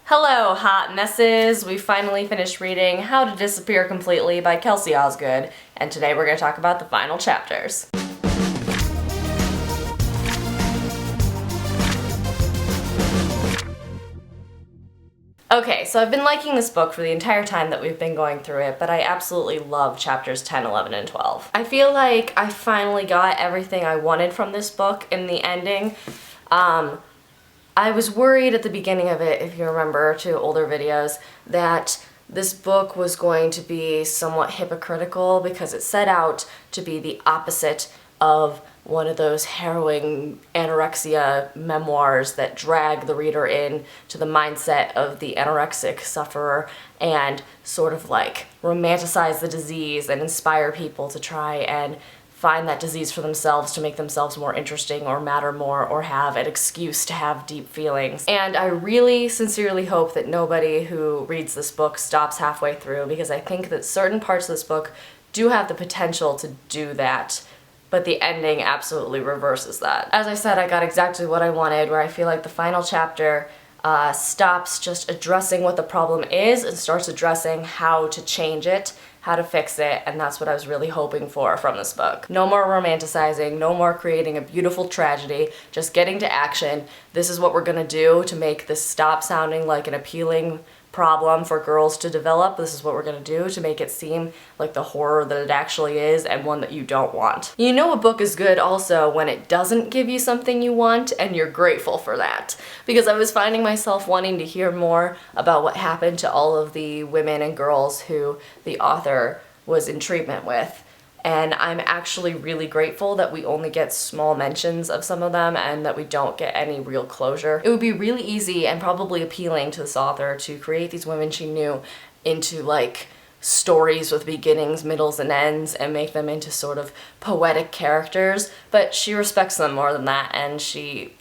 Hello, hot messes! We finally finished reading How to Disappear Completely by Kelsey Osgood, and today we're going to talk about the final chapters. Okay, so I've been liking this book for the entire time that we've been going through it, but I absolutely love chapters 10, 11, and 12. I feel like I finally got everything I wanted from this book in the ending. I was worried at the beginning of it, if you remember to older videos, that this book was going to be somewhat hypocritical because it set out to be the opposite of one of those harrowing anorexia memoirs that drag the reader in to the mindset of the anorexic sufferer and sort of like romanticize the disease and inspire people to try and find that disease for themselves to make themselves more interesting or matter more or have an excuse to have deep feelings. And I really sincerely hope that nobody who reads this book stops halfway through, because I think that certain parts of this book do have the potential to do that, but the ending absolutely reverses that. As I said, I got exactly what I wanted, where I feel like the final chapter stops just addressing what the problem is and starts addressing how to change it, how to fix it, and that's what I was really hoping for from this book. No more romanticizing, no more creating a beautiful tragedy, just getting to action. This is what we're gonna do to make this stop sounding like an appealing problem for girls to develop. This is what we're gonna do to make it seem like the horror that it actually is and one that you don't want. You know a book is good also when it doesn't give you something you want and you're grateful for that. Because I was finding myself wanting to hear more about what happened to all of the women and girls who the author was in treatment with. And I'm actually really grateful that we only get small mentions of some of them and that we don't get any real closure. It would be really easy and probably appealing to this author to create these women she knew into like stories with beginnings, middles, and ends and make them into sort of poetic characters, but she respects them more than that, and she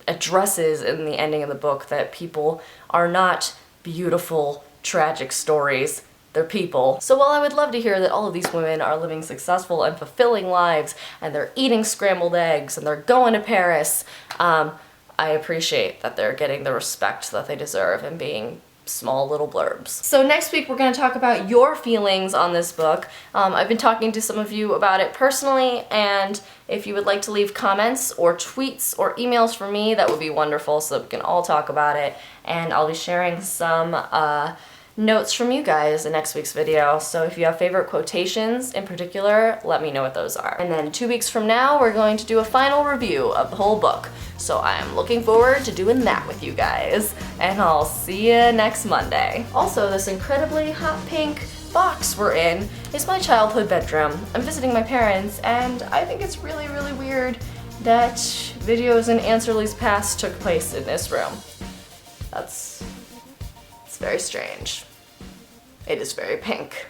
addresses in the ending of the book that people are not beautiful, tragic stories. They're people. So while I would love to hear that all of these women are living successful and fulfilling lives and they're eating scrambled eggs and they're going to Paris, I appreciate that they're getting the respect that they deserve and being small little blurbs. So next week we're going to talk about your feelings on this book. I've been talking to some of you about it personally, and if you would like to leave comments or tweets or emails for me, that would be wonderful so that we can all talk about it, and I'll be sharing some notes from you guys in next week's video. So if you have favorite quotations in particular, let me know what those are. And then 2 weeks from now, we're going to do a final review of the whole book. So I'm looking forward to doing that with you guys. And I'll see you next Monday. Also, this incredibly hot pink box we're in is my childhood bedroom. I'm visiting my parents, and I think it's really, really weird that videos in Answerly's past took place in this room. It's very strange. It is very pink.